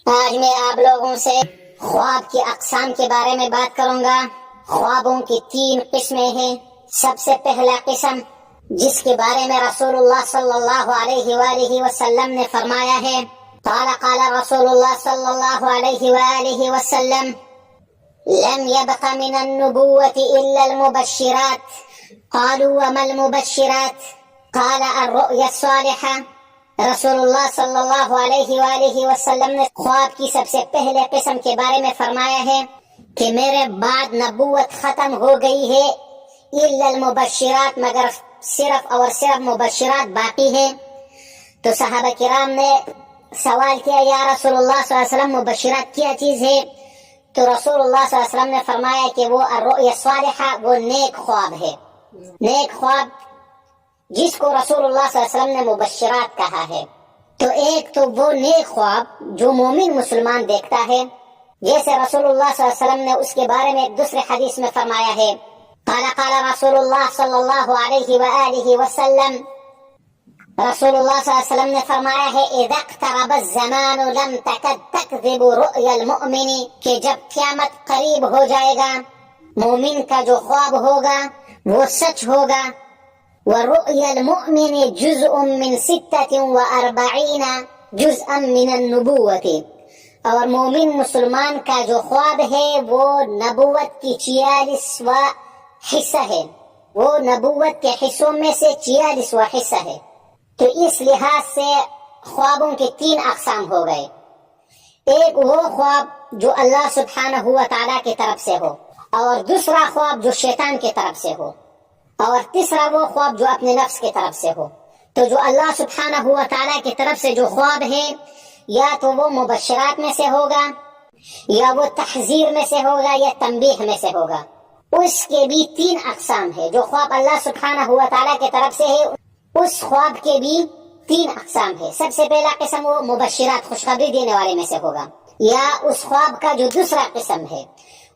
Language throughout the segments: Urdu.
آج میں آپ لوگوں سے خواب کی اقسام کے بارے میں بات کروں گا۔ خوابوں کی 3 قسمیں ہیں۔ سب سے پہلا قسم جس کے بارے میں رسول اللہ صلی اللہ علیہ وآلہ وسلم نے فرمایا ہے، قال رسول اللہ صلی اللہ علیہ وآلہ وسلم لم يبق من النبوة إلا المبشرات قالوا وما المبشرات قال الرؤيا الصالحة۔ رسول اللہ صلی اللہ علیہ وآلہ وسلم نے خواب کی سب سے پہلے قسم کے بارے میں فرمایا ہے کہ میرے بعد نبوت ختم ہو گئی ہے، الا المبشرات، مگر صرف اور صرف مبشرات باقی ہے۔ تو صحابہ کرام نے سوال کیا، یا رسول اللہ صلی اللہ علیہ وسلم مبشرات کیا چیز ہے؟ تو رسول اللہ صلی اللہ علیہ وسلم نے فرمایا کہ وہ الرؤیا الصالحہ، وہ نیک خواب ہے۔ نیک خواب جس کو رسول اللہ صلی اللہ علیہ وسلم نے مبشرات کہا ہے۔ تو ایک تو وہ نیک خواب جو مومن مسلمان دیکھتا ہے، جیسے رسول اللہ صلی اللہ علیہ وسلم نے اس کے بارے میں دوسرے حدیث میں فرمایا ہے، قال رسول اللہ صلی اللہ علیہ وآلہ وسلم، رسول اللہ صلی اللہ علیہ وسلم نے فرمایا ہے، اذا اقترب الزمان لم تکد تکذب رؤیا المؤمن، کہ جب قیامت قریب ہو جائے گا مومن کا جو خواب ہوگا وہ سچ ہوگا۔ ورؤیا المؤمن جزء من 46 جزءا من النبوة، اور مومن مسلمان کا جو خواب ہے وہ نبوت کی 46واں حصہ ہے، وہ نبوت کے حصوں میں سے 46واں حصہ ہے۔ تو اس لحاظ سے خوابوں کے 3 اقسام ہو گئے۔ ایک وہ خواب جو اللہ سبحانہ و تعالیٰ کی طرف سے ہو، اور دوسرا خواب جو شیطان کی طرف سے ہو، اور تیسرا وہ خواب جو اپنے نفس کی طرف سے ہو۔ تو جو اللہ سبحانہ و تعالیٰ کی طرف سے جو خواب ہے، یا تو وہ مبشرات میں سے ہوگا، یا وہ تحذیر میں سے ہوگا، یا تنبیہ میں سے ہوگا۔ اس کے بھی 3 اقسام ہے۔ جو خواب اللہ سبحانہ و تعالیٰ کی طرف سے ہے، اس خواب کے بھی 3 اقسام ہے۔ سب سے پہلا قسم وہ مبشرات، خوشخبری دینے والے میں سے ہوگا۔ یا اس خواب کا جو دوسرا قسم ہے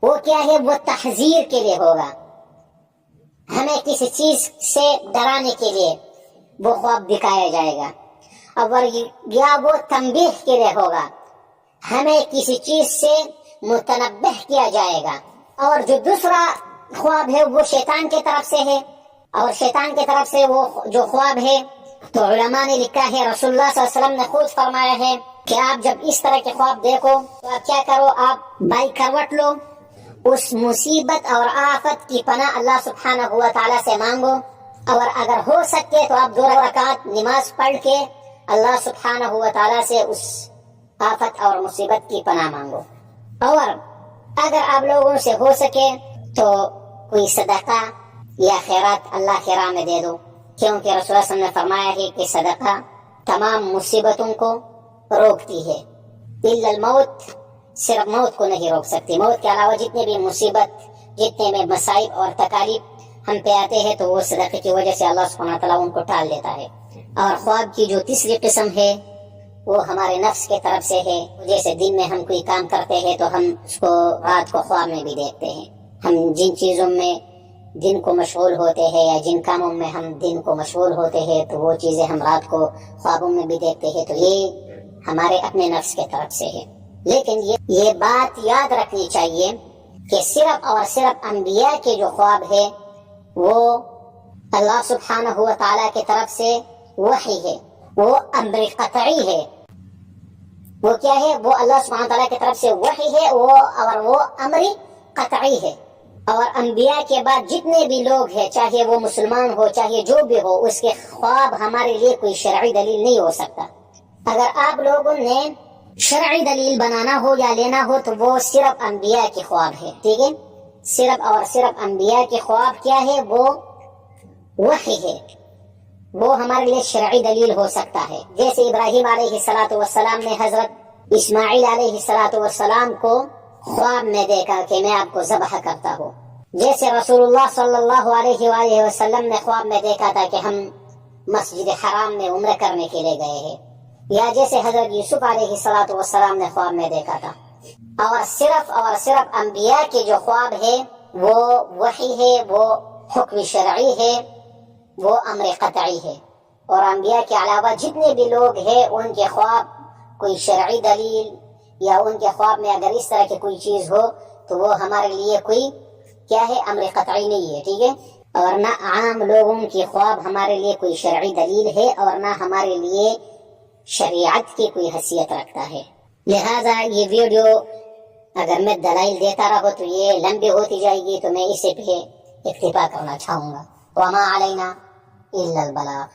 وہ کیا ہے، وہ تحذیر کے لیے ہوگا، ہمیں کسی چیز سے ڈرانے کے لیے وہ خواب دکھایا جائے گا۔ اور یا وہ تنبیہ کے لیے ہوگا، ہمیں کسی چیز سے متنبہ کیا جائے گا۔ اور جو دوسرا خواب ہے وہ شیطان کی طرف سے ہے، اور شیطان کی طرف سے وہ جو خواب ہے، تو علماء نے لکھا ہے، رسول اللہ صلی اللہ علیہ وسلم نے خود فرمایا ہے کہ آپ جب اس طرح کے خواب دیکھو تو آپ کیا کرو، آپ بائی کروٹ لو، اس مصیبت اور آفت کی پناہ اللہ سبحانہ و تعالیٰ سے مانگو، اور اگر ہو سکے تو آپ 2 رکعت نماز پڑھ کے اللہ سبحانہ و تعالیٰ سے اس آفت اور مصیبت کی پناہ مانگو۔ اور اگر آپ لوگوں سے ہو سکے تو کوئی صدقہ یا خیرات اللہ کی راہ میں دے دو، کیونکہ رسول اللہ صلی اللہ علیہ وسلم نے فرمایا ہے کہ صدقہ تمام مصیبتوں کو روکتی ہے، الا الموت، صرف موت کو نہیں روک سکتی۔ موت کے علاوہ جتنے بھی مصیبت، جتنے بھی مصائب اور تکالیف ہم پہ آتے ہیں تو وہ صدقے کی وجہ سے اللہ سبحانہ وتعالیٰ ان کو ٹال دیتا ہے۔ اور خواب کی جو تیسری قسم ہے وہ ہمارے نفس کی طرف سے ہے۔ جیسے دن میں ہم کوئی کام کرتے ہیں تو ہم اس کو رات کو خواب میں بھی دیکھتے ہیں۔ ہم جن چیزوں میں دن کو مشغول ہوتے ہیں، یا جن کاموں میں ہم دن کو مشغول ہوتے ہیں، تو وہ چیزیں ہم رات کو خوابوں میں بھی دیکھتے ہیں۔ تو یہ ہمارے اپنے نفس کی طرف سے ہے۔ لیکن یہ بات یاد رکھنی چاہیے کہ صرف اور صرف انبیاء کے جو خواب ہے وہ اللہ سبحانہ و تعالیٰ کی طرف سے وحی ہے، وہ امر قطعی ہے۔ وہ کیا ہے؟ وہ اللہ سبحانہ و تعالیٰ کی طرف سے وحی ہے، اور وہ امر قطعی ہے۔ اور انبیاء کے بعد جتنے بھی لوگ ہیں، چاہے وہ مسلمان ہو چاہے جو بھی ہو، اس کے خواب ہمارے لیے کوئی شرعی دلیل نہیں ہو سکتا۔ اگر آپ لوگوں نے شرعی دلیل بنانا ہو یا لینا ہو تو وہ صرف انبیاء کے خواب ہے، ٹھیک ہے؟ صرف اور صرف انبیاء کے خواب کیا ہے؟ وہ وحی ہے، وہ ہمارے لیے شرعی دلیل ہو سکتا ہے۔ جیسے ابراہیم علیہ السلام نے حضرت اسماعیل علیہ السلام کو خواب میں دیکھا کہ میں آپ کو ذبح کرتا ہوں۔ جیسے رسول اللہ صلی اللہ علیہ وآلہ وسلم نے خواب میں دیکھا تھا کہ ہم مسجد حرام میں عمرہ کرنے کے لیے گئے ہیں، یا جیسے حضرت یوسف علیہ السلام نے خواب میں دیکھا تھا۔ اور صرف انبیاء کے جو خواب ہے وہ وحی ہے، وہ حکم شرعی ہے، وہ امر قطعی ہے۔ اور انبیاء کے علاوہ جتنے بھی لوگ ہیں ان کے خواب کوئی شرعی دلیل یا ان کے خواب میں اگر اس طرح کی کوئی چیز ہو تو وہ ہمارے لیے کوئی کیا ہے، امر قطعی نہیں ہے، ٹھیک ہے، اور نہ عام لوگوں کی خواب ہمارے لیے کوئی شرعی دلیل ہے اور نہ ہمارے لیے شریعت کی کوئی حیثیت رکھتا ہے۔ لہذا یہ ویڈیو اگر میں دلائل دیتا رہو تو یہ لمبی ہوتی جائے گی، تو میں اسے پہ اکتفا کرنا چاہوں گا۔ وما علینا الا البلاغ۔